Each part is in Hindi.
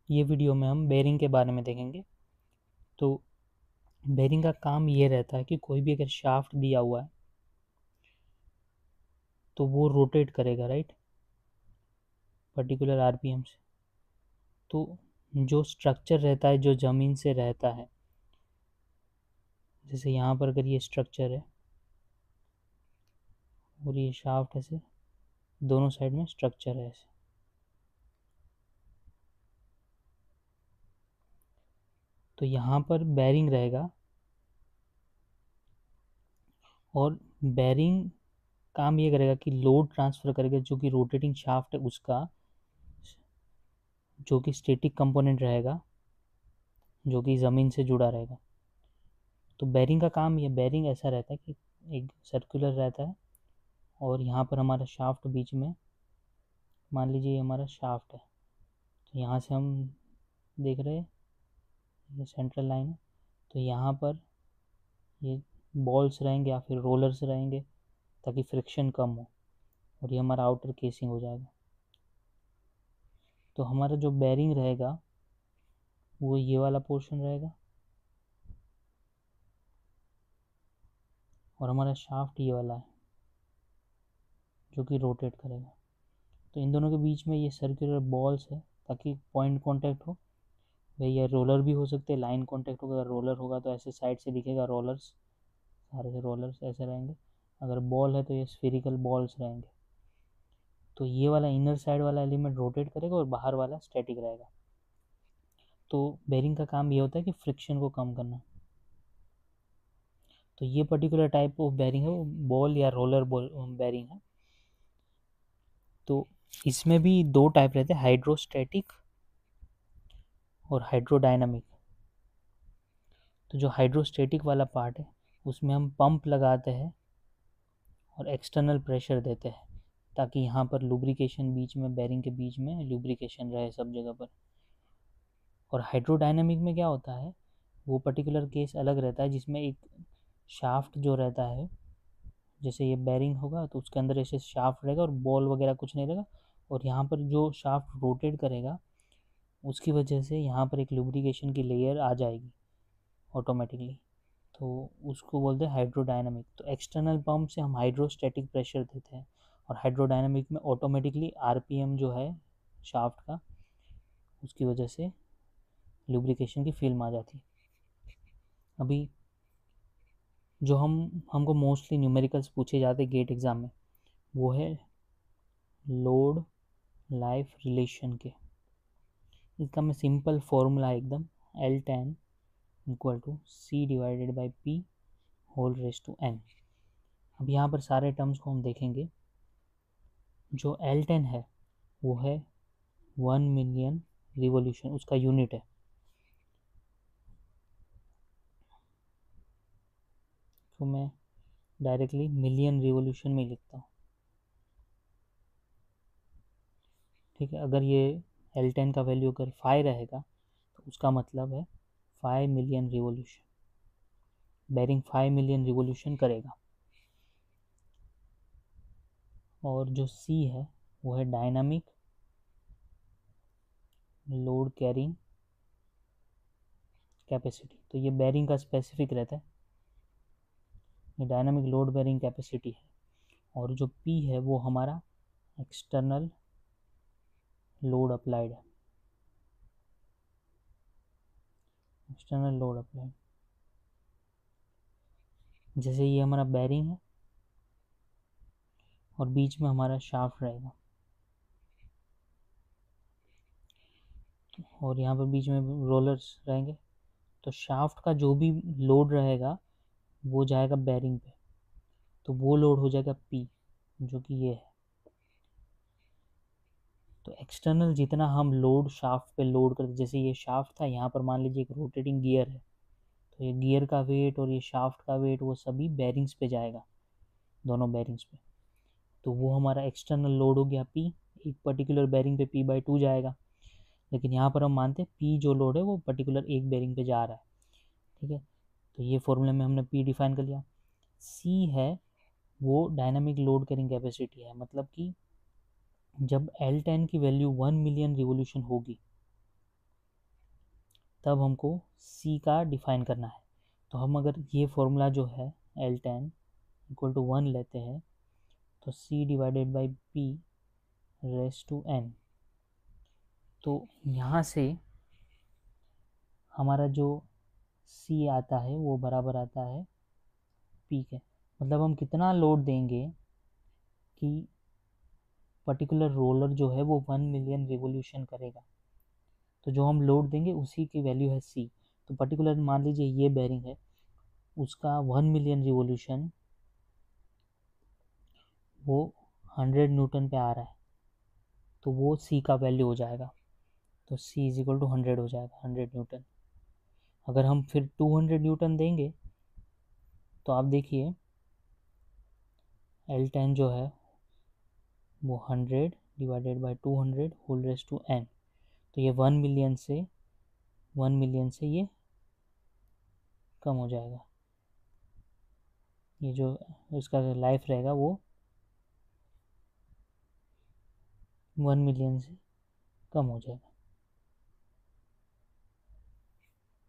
ये वीडियो में हम बेरिंग के बारे में देखेंगे। तो बेरिंग का काम ये रहता है कि कोई भी अगर शाफ्ट दिया हुआ है तो वो रोटेट करेगा, राइट, पर्टिकुलर आरपीएम से। तो जो स्ट्रक्चर रहता है जो ज़मीन से रहता है, जैसे यहाँ पर अगर ये स्ट्रक्चर है और ये शाफ्ट ऐसे दोनों साइड में स्ट्रक्चर है ऐसे, तो यहाँ पर बेरिंग रहेगा। और बेरिंग काम ये करेगा कि लोड ट्रांसफ़र करेगा, जो कि रोटेटिंग शाफ्ट है उसका, जो कि स्टैटिक कंपोनेंट रहेगा, जो कि ज़मीन से जुड़ा रहेगा। तो बेरिंग का काम, ये बेरिंग ऐसा रहता है कि एक सर्कुलर रहता है और यहाँ पर हमारा शाफ्ट बीच में, मान लीजिए ये हमारा शाफ्ट है, तो यहाँ से हम देख रहे हैं ये सेंट्रल लाइन है, तो यहाँ पर ये बॉल्स रहेंगे या फिर रोलर्स रहेंगे ताकि फ्रिक्शन कम हो, और ये हमारा आउटर केसिंग हो जाएगा। तो हमारा जो बेरिंग रहेगा वो ये वाला पोर्शन रहेगा और हमारा शाफ्ट ये वाला है जो कि रोटेट करेगा। तो इन दोनों के बीच में ये सर्कुलर बॉल्स है ताकि पॉइंट कांटेक्ट हो। भाई ये रोलर भी हो सकते हैं, लाइन कांटेक्ट होगा, अगर रोलर होगा तो ऐसे साइड से दिखेगा रोलर्स, सारे से रोलर्स ऐसे रहेंगे। अगर बॉल है तो ये स्फेरिकल बॉल्स रहेंगे। तो ये वाला इनर साइड वाला एलिमेंट रोटेट करेगा और बाहर वाला स्टैटिक रहेगा। तो बेरिंग का काम ये होता है कि फ्रिक्शन को कम करना। तो ये पर्टिकुलर टाइप ऑफ बेरिंग है वो बॉल या रोलर बॉल बेरिंग है। तो इसमें भी दो टाइप रहते हैं, हाइड्रोस्टैटिक और हाइड्रोडायनामिक। तो जो हाइड्रोस्टैटिक वाला पार्ट है उसमें हम पंप लगाते हैं और एक्सटर्नल प्रेशर देते हैं ताकि यहाँ पर लुब्रिकेशन, बीच में बेरिंग के बीच में लुब्रिकेशन रहे सब जगह पर। और हाइड्रोडायनामिक में क्या होता है, वो पर्टिकुलर केस अलग रहता है जिसमें एक शाफ्ट जो रहता है, जैसे ये बेरिंग होगा तो उसके अंदर ऐसे शाफ्ट रहेगा और बॉल वगैरह कुछ नहीं रहेगा, और यहाँ पर जो शाफ्ट रोटेट करेगा उसकी वजह से यहाँ पर एक लुब्रिकेशन की लेयर आ जाएगी ऑटोमेटिकली। तो उसको बोलते हैं हाइड्रोडायनामिक। तो एक्सटर्नल पंप से हम हाइड्रोस्टैटिक प्रेशर देते हैं और हाइड्रोडायनामिक में ऑटोमेटिकली आरपीएम जो है शाफ्ट का, उसकी वजह से लुब्रिकेशन की फिल्म आ जाती है। अभी जो हमको मोस्टली न्यूमेरिकल्स पूछे जाते हैं गेट एग्ज़ाम में, वो है लोड लाइफ रिलेशन के। इसका मैं सिंपल फॉर्मूला एकदम L10 equal to C divided by P whole raise to N। अब यहाँ पर सारे टर्म्स को हम देखेंगे। जो L10 है वो है 1 मिलियन रिवोल्यूशन, उसका यूनिट है। तो मैं डायरेक्टली मिलियन रिवोल्यूशन में लिखता हूँ, ठीक है। अगर ये L10 का वैल्यू अगर 5 रहेगा तो उसका मतलब है 5 million revolution, bearing 5 million revolution करेगा। और जो C है वो है डायनामिक लोड कैरिंग कैपेसिटी। तो ये बेरिंग का स्पेसिफिक रहता है, ये डायनामिक लोड बेरिंग कैपेसिटी है। और जो P है वो हमारा एक्सटर्नल लोड अप्लाइड है, एक्सटर्नल लोड अप्लाइड। जैसे ये हमारा बेरिंग है और बीच में हमारा शाफ्ट रहेगा, और यहाँ पर बीच में रोलर्स रहेंगे। तो शाफ्ट का जो भी लोड रहेगा वो जाएगा बेरिंग पे, तो वो लोड हो जाएगा P, जो कि ये है। तो एक्सटर्नल जितना हम लोड शाफ्ट पे लोड करते, जैसे ये शाफ्ट था, यहाँ पर मान लीजिए एक रोटेटिंग गियर है, तो ये गियर का वेट और ये शाफ्ट का वेट वो सभी बेरिंग्स पे जाएगा, दोनों बेरिंग्स पे। तो वो हमारा एक्सटर्नल लोड हो गया P, एक पर्टिकुलर बेरिंग पे P/2 जाएगा। लेकिन यहाँ पर हम मानते हैं P जो लोड है वो पर्टिकुलर एक बेरिंग पे जा रहा है, ठीक है। तो ये फॉर्मूले में हमने P डिफाइन कर लिया। C है वो डायनामिक लोड कैरिंग कैपेसिटी है, मतलब कि जब L10 की वैल्यू 1 मिलियन रिवोल्यूशन होगी तब हमको सी का डिफाइन करना है। तो हम अगर ये फॉर्मूला जो है L10 इक्वल टू 1 लेते हैं तो C divided by P raise to n, तो यहाँ से हमारा जो C आता है वो बराबर आता है P के। मतलब हम कितना लोड देंगे कि पर्टिकुलर रोलर जो है वो 1 मिलियन रिवोल्यूशन करेगा, तो जो हम लोड देंगे उसी की वैल्यू है C। तो पर्टिकुलर मान लीजिए ये बेरिंग है, उसका 1 मिलियन रिवोल्यूशन वो 100 न्यूटन पे आ रहा है, तो वो C का वैल्यू हो जाएगा। तो C इज इक्वल टू 100 हो जाएगा, 100 न्यूटन। अगर हम फिर 200 न्यूटन देंगे तो आप देखिए L10 जो है वो 100 divided by 200 whole raise to n, तो ये 1 मिलियन से ये कम हो जाएगा। ये जो इसका लाइफ रहेगा वो 1 मिलियन से कम हो जाएगा।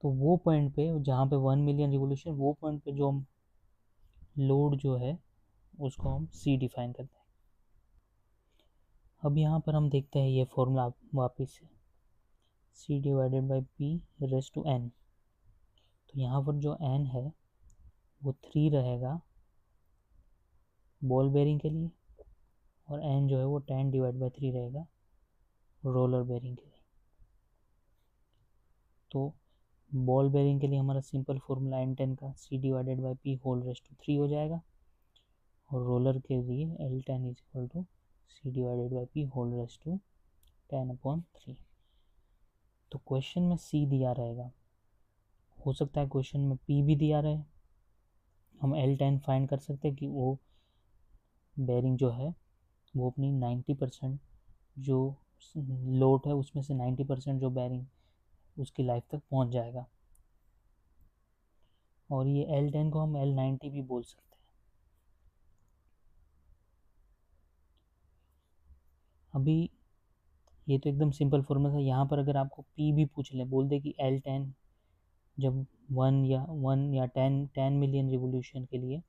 तो वो पॉइंट पे जहाँ पे 1 मिलियन रिवोल्यूशन, वो पॉइंट पे जो हम लोड जो है उसको हम C डिफाइन करते हैं। अब यहाँ पर हम देखते हैं ये फॉर्मूला वापस से, C divided by P raise to n। तो यहाँ पर जो n है वो 3 रहेगा बॉल बेरिंग के लिए, और n जो है वो 10 डिवाइड बाई 3 रहेगा रोलर बेरिंग के लिए। तो बॉल बेरिंग के लिए हमारा सिंपल फॉर्मूला N10 का C divided by P whole raise to 3 हो जाएगा, और रोलर के लिए L10 is equal to C divided by P whole raise to 10/3। तो क्वेश्चन में C दिया रहेगा, हो सकता है क्वेश्चन में P भी दिया रहे। हम L10 फाइंड कर सकते हैं कि वो बेरिंग जो है वो अपनी 90% जो लोड है उसमें से 90% जो बेरिंग उसकी लाइफ तक पहुंच जाएगा, और ये L10 को हम L90 भी बोल सकते हैं। अभी ये तो एकदम सिंपल फॉर्मूला था। यहाँ पर अगर आपको P भी पूछ ले, बोल दे कि L10 जब 10 मिलियन रिवोल्यूशन के लिए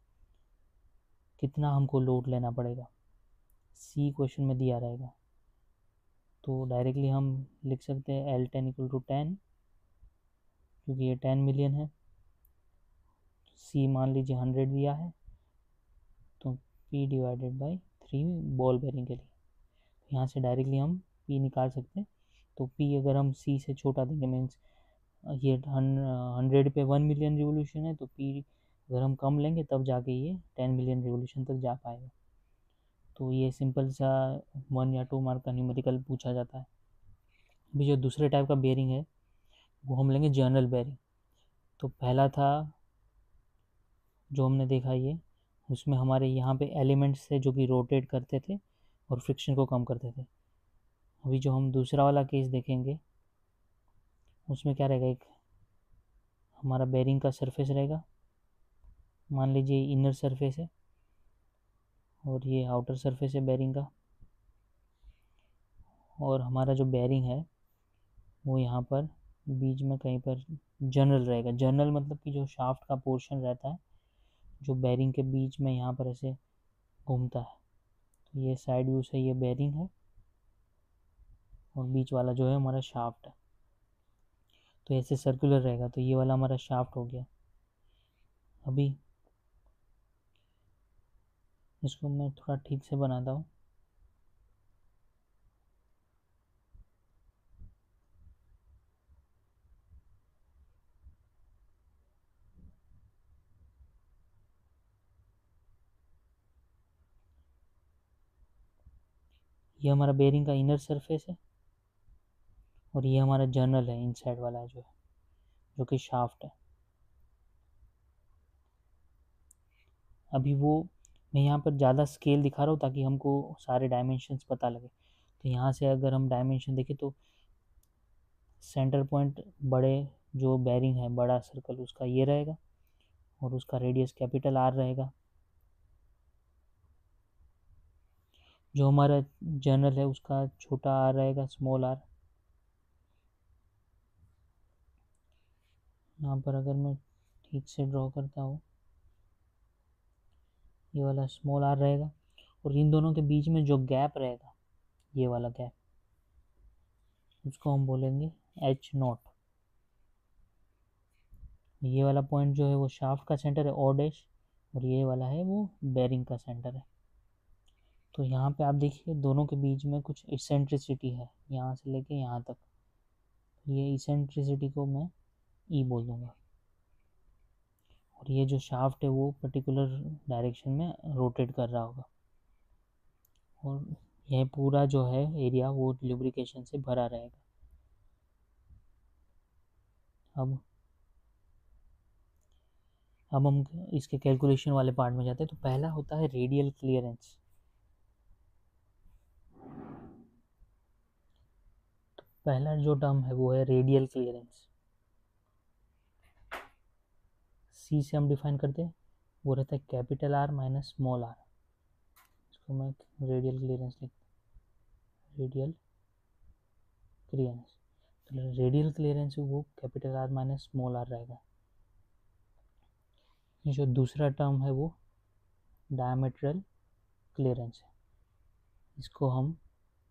कितना हमको लोड लेना पड़ेगा, C क्वेश्चन में दिया रहेगा, तो डायरेक्टली हम लिख सकते हैं L10 इक्वल टू 10, क्योंकि ये 10 मिलियन है। C मान लीजिए 100 दिया है, तो P divided by 3 ball bearing के लिए। तो यहाँ से डायरेक्टली हम P निकाल सकते हैं। तो P अगर हम C से छोटा देंगे, मीन्स ये 100 पे 1 मिलियन रिवोल्यूशन है, तो P अगर हम कम लेंगे तब जाके ये 10 मिलियन रिवोल्यूशन तक जा पाएगा। तो ये सिंपल सा 1 या 2 मार्क का न्यूमेरिकल पूछा जाता है। अभी जो दूसरे टाइप का बेरिंग है वो हम लेंगे जर्नल बेरिंग। तो पहला था जो हमने देखा ये, उसमें हमारे यहाँ पे एलिमेंट्स थे जो कि रोटेट करते थे और फ्रिक्शन को कम करते थे। अभी जो हम दूसरा वाला केस देखेंगे उसमें क्या रहेगा, एक हमारा बेरिंग का सरफेस रहेगा, मान लीजिए इनर सरफेस है और ये आउटर सरफेस है बेरिंग का, और हमारा जो बेरिंग है वो यहाँ पर बीच में कहीं पर जर्नल रहेगा। जर्नल मतलब कि जो शाफ्ट का पोर्शन रहता है जो बेरिंग के बीच में यहाँ पर ऐसे घूमता है। तो ये साइड व्यू से ये बेरिंग है और बीच वाला जो है हमारा शाफ्ट है, तो ऐसे सर्कुलर रहेगा। तो ये वाला हमारा शाफ्ट हो गया। अभी इसको मैं थोड़ा ठीक से बनाता हूँ। ये हमारा बेरिंग का इनर सरफेस है और ये हमारा जर्नल है इनसाइड वाला जो है, जो कि शाफ्ट है। अभी वो मैं यहाँ पर ज़्यादा स्केल दिखा रहा हूँ ताकि हमको सारे डायमेंशंस पता लगे। तो यहाँ से अगर हम डायमेंशन देखें तो सेंटर पॉइंट बड़े जो बेरिंग है बड़ा सर्कल उसका ये रहेगा और उसका रेडियस कैपिटल आर रहेगा। जो हमारा जर्नल है उसका छोटा आर रहेगा, स्मॉल आर। यहाँ पर अगर मैं ठीक से ड्रॉ करता हूँ, ये वाला स्मॉल आर रहेगा, और इन दोनों के बीच में जो गैप रहेगा, ये वाला गैप, उसको हम बोलेंगे एच नॉट। ये वाला पॉइंट जो है वो शाफ्ट का सेंटर है, ओ डैश, और ये वाला है वो बेरिंग का सेंटर है। तो यहाँ पे आप देखिए दोनों के बीच में कुछ इसेंट्रिसिटी है, यहाँ से लेके यहाँ तक। ये इसेंट्रिसिटी को मैं ई बोल दूँगा, और ये जो शाफ्ट है वो पर्टिकुलर डायरेक्शन में रोटेट कर रहा होगा, और यह पूरा जो है एरिया वो लुब्रिकेशन से भरा रहेगा। अब हम इसके कैलकुलेशन वाले पार्ट में जाते हैं। तो पहला होता है रेडियल क्लियरेंस। तो पहला जो टर्म है वो है रेडियल क्लियरेंस। सी से हम डिफाइन करते हैं, वो रहता है capital R minus small r. इसको मैं रेडियल क्लियरेंस लिखता, रेडियल क्लियरेंस। तो रेडियल क्लियरेंस वो capital R minus small r रहेगा। जो दूसरा टर्म है वो डायमेट्रल क्लियरेंस है, इसको हम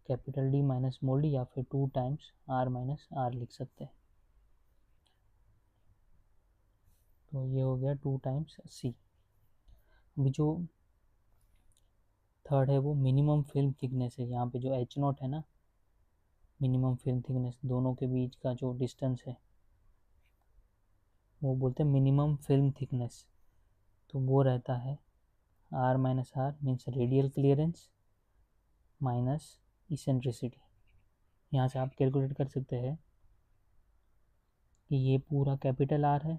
capital D minus small D या फिर 2 टाइम्स आर माइनस आर लिख सकते हैं। तो ये हो गया 2 टाइम्स सी। अभी जो थर्ड है वो मिनिमम फिल्म थिकनेस है। यहाँ पे जो एच नॉट है ना, मिनिमम फिल्म थिकनेस, दोनों के बीच का जो डिस्टेंस है वो बोलते हैं मिनिमम फिल्म थिकनेस। तो वो रहता है R minus r means radial clearance minus eccentricity. यहाँ से आप कैलकुलेट कर सकते हैं कि ये पूरा कैपिटल आर है,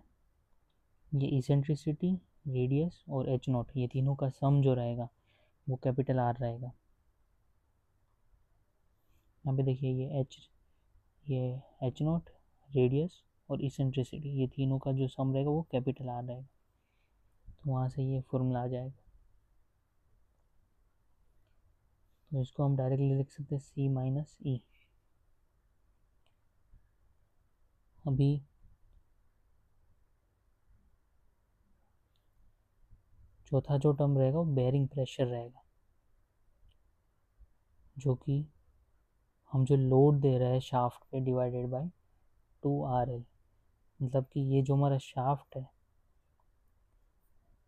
ये इसेंट्रिसिटी, रेडियस और एच नॉट, ये तीनों का सम जो रहेगा वो कैपिटल आर रहेगा। यहाँ पे देखिए ये एच नॉट, रेडियस और इसेंट्रिसिटी, ये तीनों का जो सम रहेगा वो कैपिटल आर रहेगा। तो वहाँ से ये फॉर्मूला आ जाएगा। तो इसको हम डायरेक्टली लिख सकते हैं सी माइनस ई। अभी चौथा जो टर्म रहेगा वो बेयरिंग प्रेशर रहेगा, जो कि हम जो लोड दे रहे हैं शाफ्ट पे डिवाइडेड बाय 2RL। मतलब कि ये जो हमारा शाफ्ट है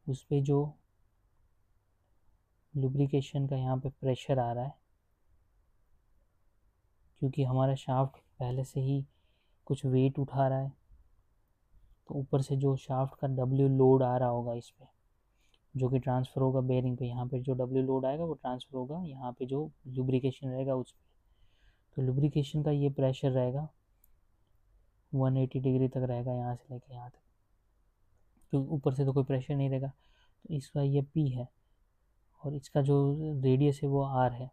उस पर जो लुब्रिकेशन का यहाँ पे प्रेशर आ रहा है, क्योंकि हमारा शाफ्ट पहले से ही कुछ वेट उठा रहा है, तो ऊपर से जो शाफ्ट का W लोड आ रहा होगा इस पर, जो कि ट्रांसफ़र होगा बेयरिंग पे। यहाँ पे जो W लोड आएगा वो ट्रांसफ़र होगा यहाँ पे जो लुब्रिकेशन रहेगा उस पर। तो लुब्रिकेशन का ये प्रेशर रहेगा 180 डिग्री तक रहेगा, यहाँ से लेके यहाँ तक, क्योंकि ऊपर से तो कोई प्रेशर नहीं रहेगा। तो इसका ये P है और इसका जो रेडियस है वो R है।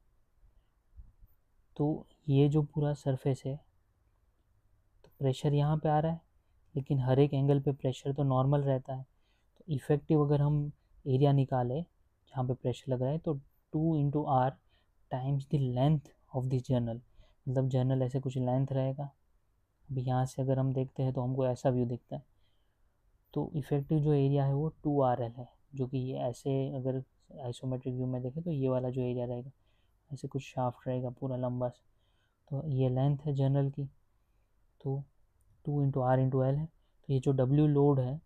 तो ये जो पूरा सरफेस है, तो प्रेशर यहाँ पे आ रहा है, लेकिन हर एक एंगल पे प्रेशर तो नॉर्मल रहता है। तो इफ़ेक्टिव अगर हम एरिया निकालें जहाँ पे प्रेशर लग रहा है, तो 2 × R times the length of this journal. मतलब जर्नल ऐसे कुछ लेंथ रहेगा। अभी यहाँ से अगर हम देखते हैं तो हमको ऐसा व्यू दिखता है। तो इफ़ेक्टिव जो एरिया है वो 2RL है, जो कि ये ऐसे अगर आइसोमेट्रिक व्यू में देखें तो ये वाला जो एरिया रहेगा, ऐसे कुछ शाफ्ट रहेगा पूरा लंबा सा, तो ये लेंथ है जर्नल की। तो 2 × R × L है। तो ये जो W लोड है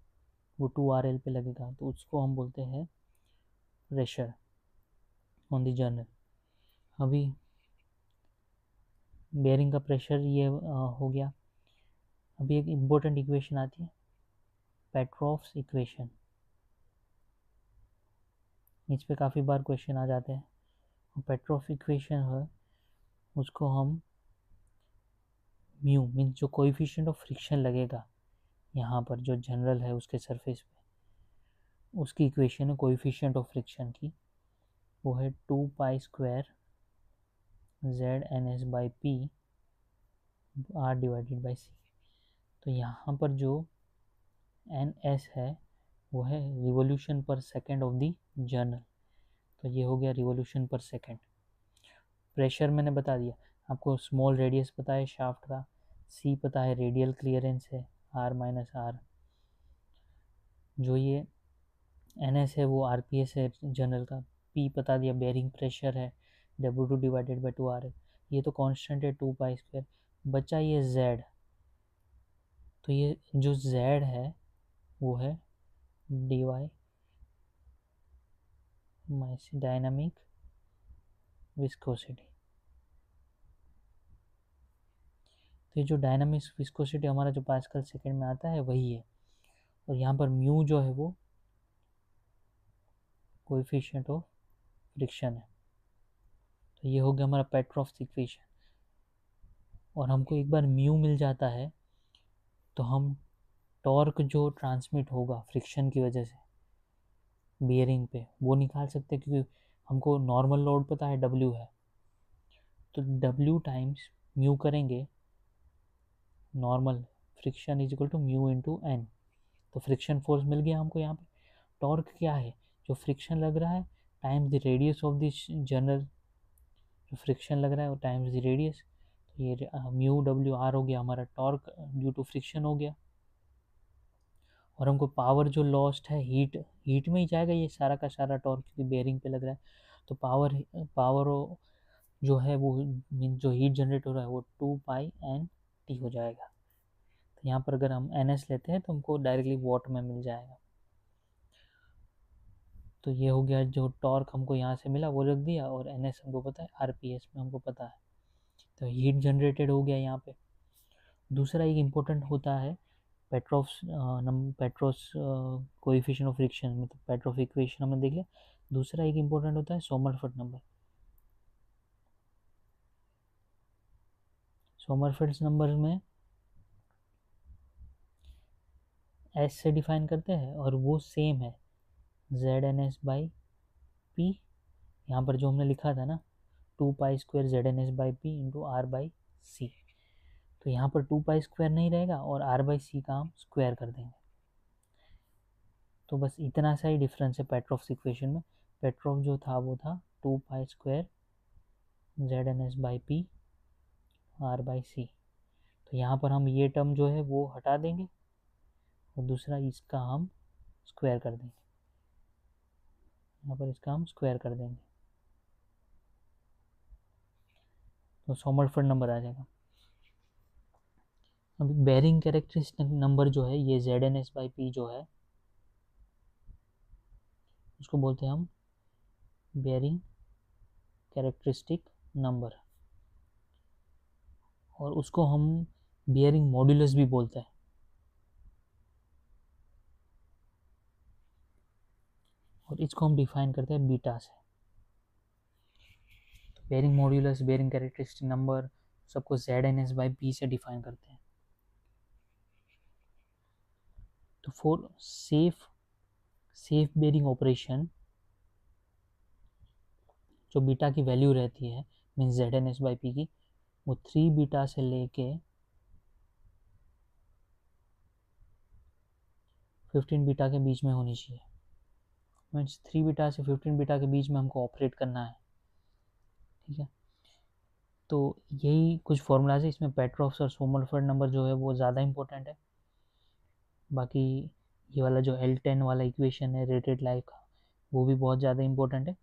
वो 2RL पे लगेगा, तो उसको हम बोलते हैं प्रेशर ऑन द जर्नल। अभी बेयरिंग का प्रेशर ये हो गया। अभी एक इम्पोर्टेंट इक्वेशन आती है, पेट्रोव्स इक्वेशन। इस पे काफ़ी बार क्वेश्चन आ जाते हैं। पेट्रोव्स इक्वेशन है, उसको हम म्यू मीन्स जो कोएफिशिएंट ऑफ फ्रिक्शन लगेगा यहाँ पर जो जनरल है उसके सरफेस पे, उसकी इक्वेशन है कोएफिशिएंट ऑफ फ्रिक्शन की, वो है 2π² ZNS/P R/C। तो यहाँ पर जो NS है वो है revolution per second of the journal. तो ये हो गया रिवोल्यूशन पर सेकेंड। प्रेशर मैंने बता दिया आपको, स्मॉल रेडियस पता है शाफ्ट का, C पता है रेडियल क्लियरेंस है R माइनस आर, जो ये NS है वो RPS है जनरल का, P बता दिया बेयरिंग प्रेशर है, W2 डिवाइडेड बाई 2R है, ये तो कांस्टेंट है 2 पाई स्क्वायर। बचा ये Z, तो ये जो Z है वो है dy माइनस डायनामिक विस्कोसिटी। तो ये जो डायनामिक विस्कोसिटी हमारा जो पास्कल सेकेंड में आता है वही है, और यहाँ पर म्यू जो है वो कोएफिशिएंट ऑफ फ्रिक्शन है। तो ये हो गया हमारा पेट्रोव्स इक्वेशन। और हमको एक बार म्यू मिल जाता है तो हम टॉर्क जो ट्रांसमिट होगा फ्रिक्शन की वजह से बियरिंग पे वो निकाल सकते हैं, क्योंकि हमको नॉर्मल लोड पता है W है, तो W टाइम्स म्यू करेंगे normal friction is equal to mu into N. तो फ्रिक्शन फोर्स मिल गया हमको यहाँ पे। टॉर्क क्या है, जो फ्रिक्शन लग रहा है times the radius of this general, जो फ्रिक्शन लग रहा है वो टाइम्स द रेडियस। तो ये म्यू डब्ल्यू आर हो गया हमारा टॉर्क ड्यू टू फ्रिक्शन हो गया। और हमको पावर जो लॉस्ट है हीट में ही जाएगा ये सारा का सारा टॉर्क, क्योंकि बेयरिंग पे लग रहा है। तो पावर जो है वो मीन जो हीट जनरेट हो रहा है वो 2 पाई N T हो जाएगा। तो यहाँ पर अगर हम NS लेते हैं तो हमको डायरेक्टली वॉट में मिल जाएगा। तो ये हो गया, जो टॉर्क हमको यहाँ से मिला वो रख दिया, और NS हमको पता है RPS में हमको पता है। तो हीट जनरेटेड हो गया यहाँ पे। दूसरा एक इम्पोर्टेंट होता है पेट्रोस कोएफिशिएंट ऑफ फ्रिक्शन, मतलब पेट्रोफ इक्वेशन हमने देख लिया। दूसरा एक इम्पोर्टेंट होता है सोमरफेल्ड नंबर। सोमरफेल्ड नंबर में S से डिफाइन करते हैं, और वो सेम है ZNS बाई P। यहाँ पर जो हमने लिखा था ना 2 pi square ZNS by P into R by C, तो यहाँ पर 2 पाई स्क्वायर नहीं रहेगा और R बाई C का हम स्क्वायर कर देंगे। तो बस इतना सा ही डिफरेंस है पेट्रोफ इक्वेशन में। पेट्रोफ जो था वो था 2 pi square ZNS by P R by C। तो यहाँ पर हम ये टर्म जो है वो हटा देंगे, और दूसरा इसका हम स्क्वायर कर देंगे। यहाँ पर इसका हम स्क्वायर कर देंगे, तो सोमरफेल्ड नंबर आ जाएगा। अभी बेयरिंग कैरेक्टरिस्टिक नंबर जो है ये ZNS बाई P जो है उसको बोलते हैं हम बेयरिंग कैरेक्टरिस्टिक नंबर, और उसको हम बेयरिंग मॉड्यूलस भी बोलते हैं। और इसको हम डिफाइन करते हैं बीटा से। तो bearing modulus, bearing characteristic number सबको ZNS बाई P से डिफाइन करते हैं। तो फॉर सेफ बेयरिंग ऑपरेशन जो बीटा की वैल्यू रहती है मीन ZNS बाई P की, वो 3 बीटा से लेके 15 बीटा के बीच में होनी चाहिए। मीन्स 3 बीटा से 15 बीटा के बीच में हमको ऑपरेट करना है, ठीक है। तो यही कुछ फॉर्मूलाज है इसमें। पेट्रोफ्स और सोमरफेल्ड नंबर जो है वो ज़्यादा इंपॉर्टेंट है। बाकी ये वाला जो L10 वाला इक्वेशन है रेटेड लाइफ का, वो भी बहुत ज़्यादा इंपॉर्टेंट है।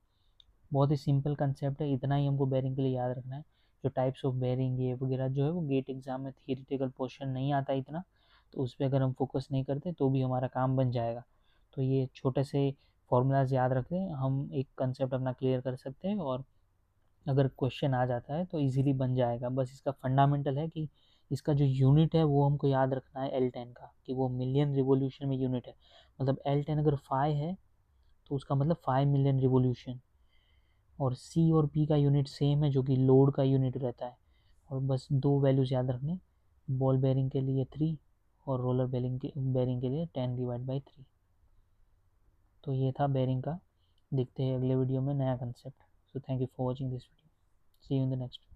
बहुत ही सिंपल कंसेप्ट है, इतना ही हमको बेयरिंग के लिए याद रखना है। जो टाइप्स ऑफ बेयरिंग ये वगैरह जो है वो गेट एग्जाम में थियरिटिकल पोर्शन नहीं आता इतना, तो उस पर अगर हम फोकस नहीं करते तो भी हमारा काम बन जाएगा। तो ये छोटे से फॉर्मूलाज याद रख लें, हम एक कंसेप्ट अपना क्लियर कर सकते हैं, और अगर क्वेश्चन आ जाता है तो इजीली बन जाएगा। बस इसका फंडामेंटल है कि इसका जो यूनिट है वो हमको याद रखना है L10 का, कि वो मिलियन रिवोल्यूशन में यूनिट है। मतलब L10 अगर 5 है तो उसका मतलब 5 मिलियन रिवोल्यूशन। और C और P का यूनिट सेम है जो कि लोड का यूनिट रहता है। और बस दो वैल्यूज़ याद रखने, बॉल बेयरिंग के लिए 3 और रोलर बेयरिंग के लिए 10 डिवाइड बाई 3। तो ये था बेयरिंग का। देखते हैं अगले वीडियो में नया concept. So thank you for watching this video. See you in the next.